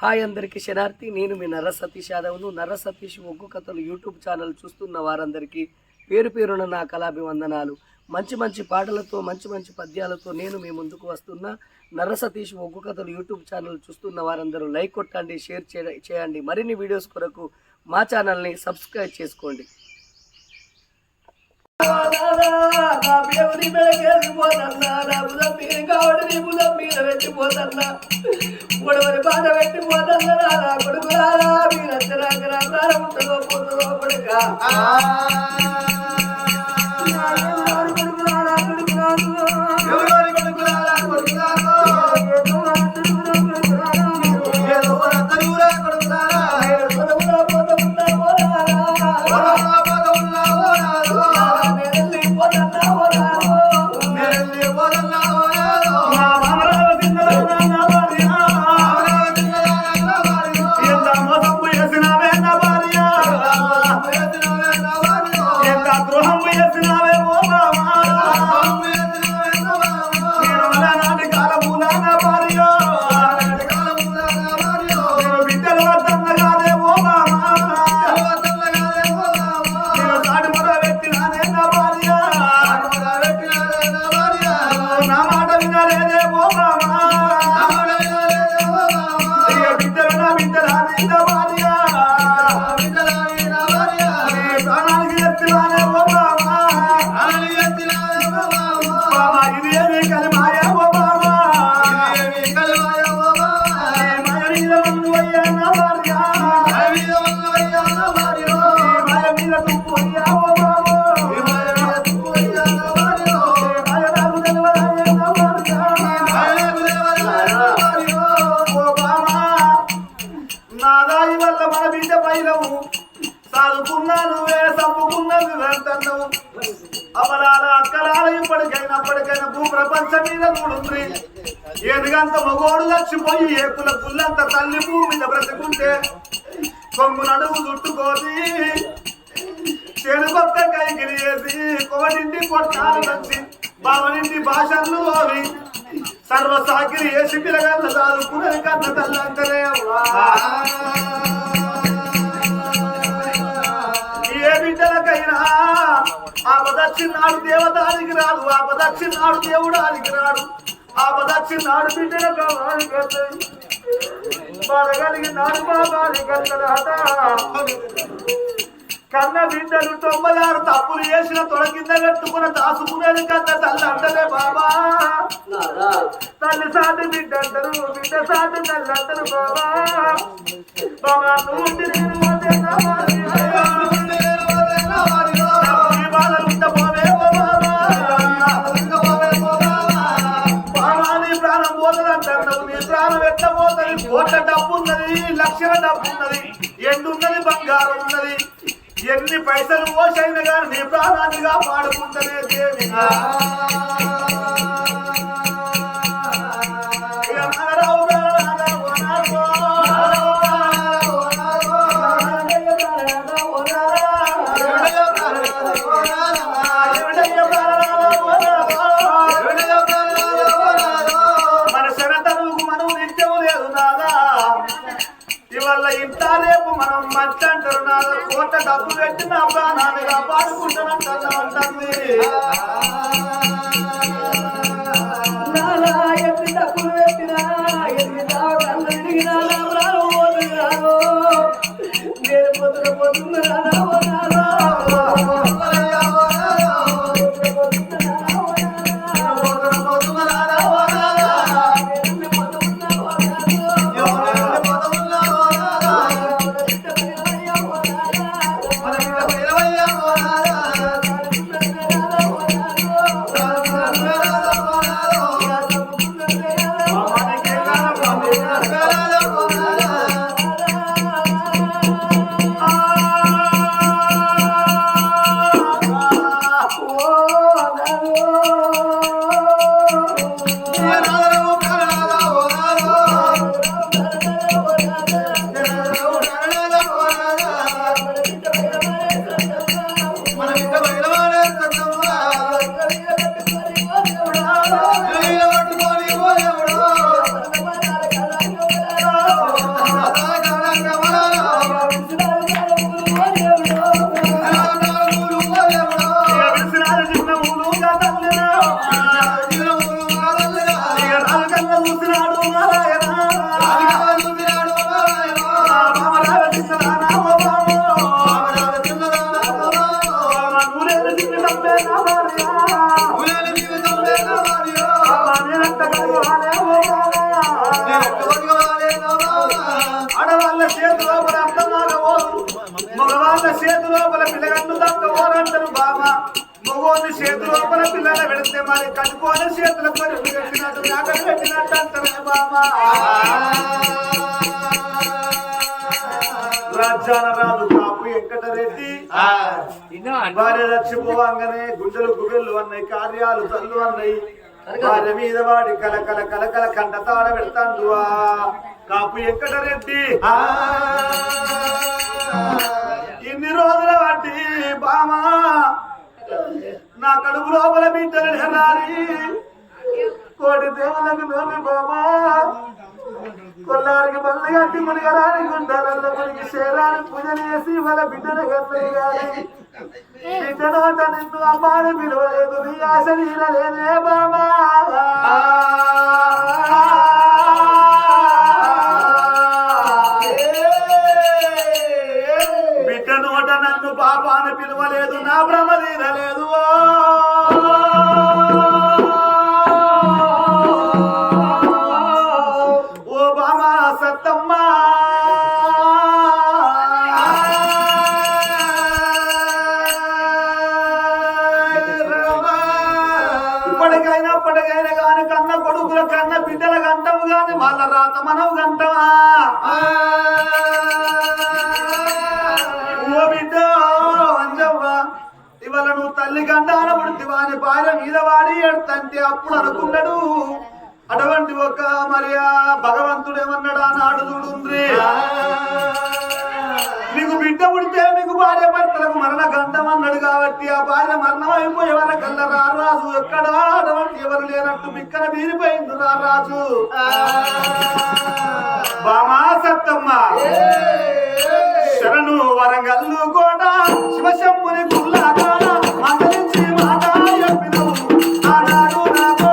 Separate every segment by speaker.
Speaker 1: Hi అందరికీ శనార్థి. నేను మీ నర్ర సతీష్ యాదవ్ను. నర్ర సతీష్ ఒగ్గు కథలు యూట్యూబ్ ఛానల్ చూస్తున్న వారందరికీ పేరు పేరున నా కళాభివందనాలు. మంచి మంచి పాటలతో మంచి మంచి పద్యాలతో నేను మీ ముందుకు వస్తున్నా. నర్ర సతీష్ ఒగ్గు కథలు యూట్యూబ్ ఛానల్ చూస్తున్న వారందరూ లైక్ కొట్టండి, షేర్ చేయండి. మరిన్ని వీడియోస్ కొరకు మా ఛానల్ని సబ్స్క్రైబ్ చేసుకోండి. గొడవని బాధ పెట్టిపోతున్నా కొడుకులారా మీరంతా కొడుక అప్పటికైనా భూప్రపంచం మీద కూడుంది. ఏదిగంత మగోడు లక్షిపోయి ఏపుల పుల్లంత తల్లి భూమి మీద బ్రతుకుంటే కొంగు నడుము చుట్టుకోసి చెడుకొక్క కైకిరి వేసి కొవడింటి కొట్టాలు వచ్చి బావనింటి భాషలు అవి సర్వసాకిరి వేసి పిల్లగల్ల దాదుకున్నది కన్న తల్లంతరే ఏ బిడ్డలకైనా ఆపదచ్చినాడు దేవతానికి రాడు, ఆపదచ్చినాడు దేవుడు ఆనికి రాడు, ఆపదచ్చినాడు బిడ్డలకు బాధగలిగినాడు బాబాని కట్టడాట. కన్న బిడ్డలు 96 తప్పులు చేసిన తొడ కింద కట్టుకున్న దాసుకునేది కన్న తల్లి అంటలే బాబా. తల్లి సాటి బిడ్డ అంటారు, బిడ్డ సాటి తల్లి అంటారు బాబా. బాబా నువ్వు కోట్ల డబ్బు ఉన్నది, లక్షల డబ్బు ఉన్నది, ఎండున్నది, బంగారం ఉన్నది, ఎన్ని పైసలు పోసైనా కానీ నీ ప్రాణాన్నిగా పాడుకుంటనే దేవి. ఇంత రేపు మనం మంచి అంటారు నా కోట డబ్బు పెట్టి నా ప్రాణాన్ని కాపాడుకుంటానంటే ఉంటుంది. ఎన్ని డబ్బులు పెట్టినా నేను పొద్దున
Speaker 2: ఆడవాళ్ళ చేతి లోపల పిల్లగంటు దక్కవోనంటారు బాబా మగోని చేతి లోపల పిల్లలు పెడితే మరి కట్టుకోని చేతుల కొరకు పెట్టినట్టు నాగలు పెట్టినట్టు అంటారే బాబా రాజ్యాన రాజు కాపు వెంకటరెడ్డి భార్య చచ్చిపోవంగానే గుండెలు గుబెళ్ళు అన్నాయి కార్యాలు తల్లు అన్నాయి భార్య మీద వాడి కలకల కలకల కంట తాడ పెడతాండు కాపు వెంకటరెడ్డి ఇన్ని రోజుల వాటి బామా నా కడుపు లోపల బిడ్డలు నెరాలి కోటి దేవులకు నోమి బామా కొల్లారికి బల్లి కట్టి మునిగరాని గుండాలలో మునిగి శేరాన్ని పూజలు చేసి వాళ్ళ బిడ్డను కట్టేయాలి బిడ్డనోట నిన్ను అమ్మాని పిలవలేదు నీ ఆశ నీరలేదే బాబా బిడ్డనోట నన్ను పాపాన్ని పిలవలేదు నా భ్రమ తీరలేదు ఇప్పటికైనా కాని కన్న కొడుకుల కన్న బిడ్డల గంటము గాని వాళ్ళ రాత మనవు గంటవా ఓ బిడ్డ అంజవ్వ ఇవాళ నువ్వు తల్లి గండాన పుడితివా అని భార్య మీద వాడి ఎడతంటే అప్పుడు అనుకున్నాడు అటువంటి ఒక మరి భగవంతుడు ఏమన్నాడు ఆనాడు చూడుండ్రి నీకు బిడ్డ పుడితే మీకు భార్య భర్తలకు మరణ గండం అన్నాడు కాబట్టి ఆ భార్య మరణం అయిపోయే వరకల్లా రారాజు ఎక్కడ అటువంటి ఎవరు లేనట్టు బిక్కన మీరిపోయింది రారాజు బామా సత్తమ్మ శరణు వరంగల్లు కూడా శివశంభుని గుల్లాగా మందలించి మాట చెప్పినవు ఆనాడు నాకు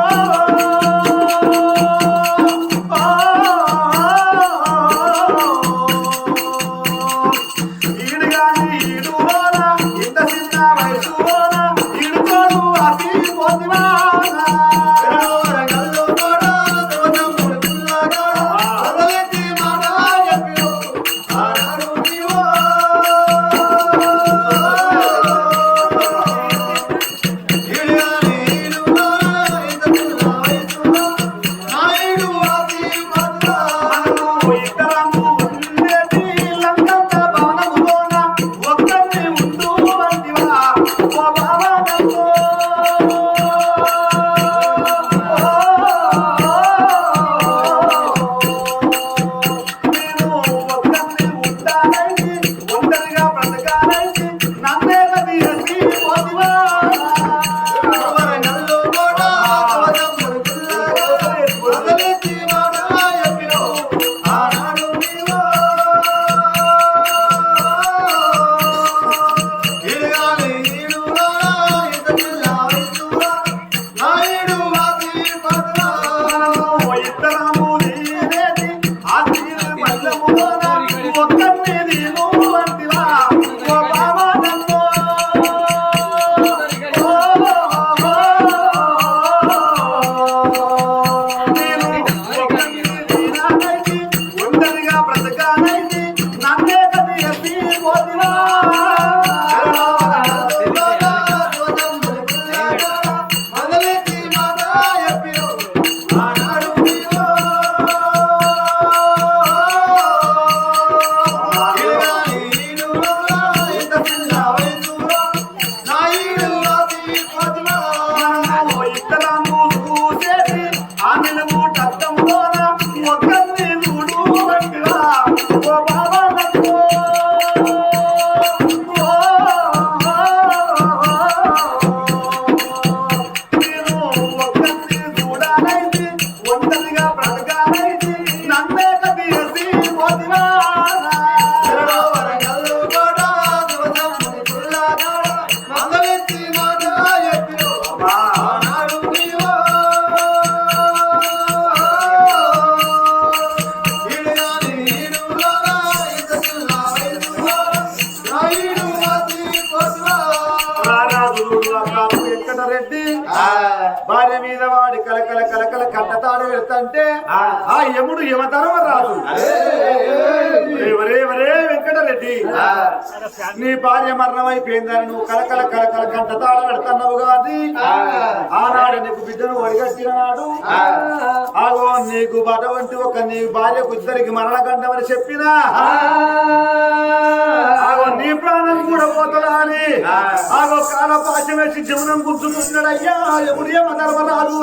Speaker 2: రెడ్డి భార్య మీద వాడి కలకల కలకల కట్టతాడు వెళ్తాంటే ఆ యముడు యమధర్మ రాజు వరే వరే వెంకటరెడ్డి నీ భార్య మరణం అయిపోయిందని నువ్వు కలకల కలకల కంట తాళ పెడుతున్నావు కానీ ఆనాడు నీకు బిడ్డను ఒడిగట్టిన నాడు ఆగో నీకు అటువంటి ఒక నీ భార్యకు ఇద్దరికి మరణగండమని చెప్పినా ఆగో నీ ప్రాణం కూడా పోతుందా అని ఆగో కాల పాశ వేసి జీవనం గుర్తుతున్నాడయ్యా ఎప్పుడు ఏమ ధర్మరాజు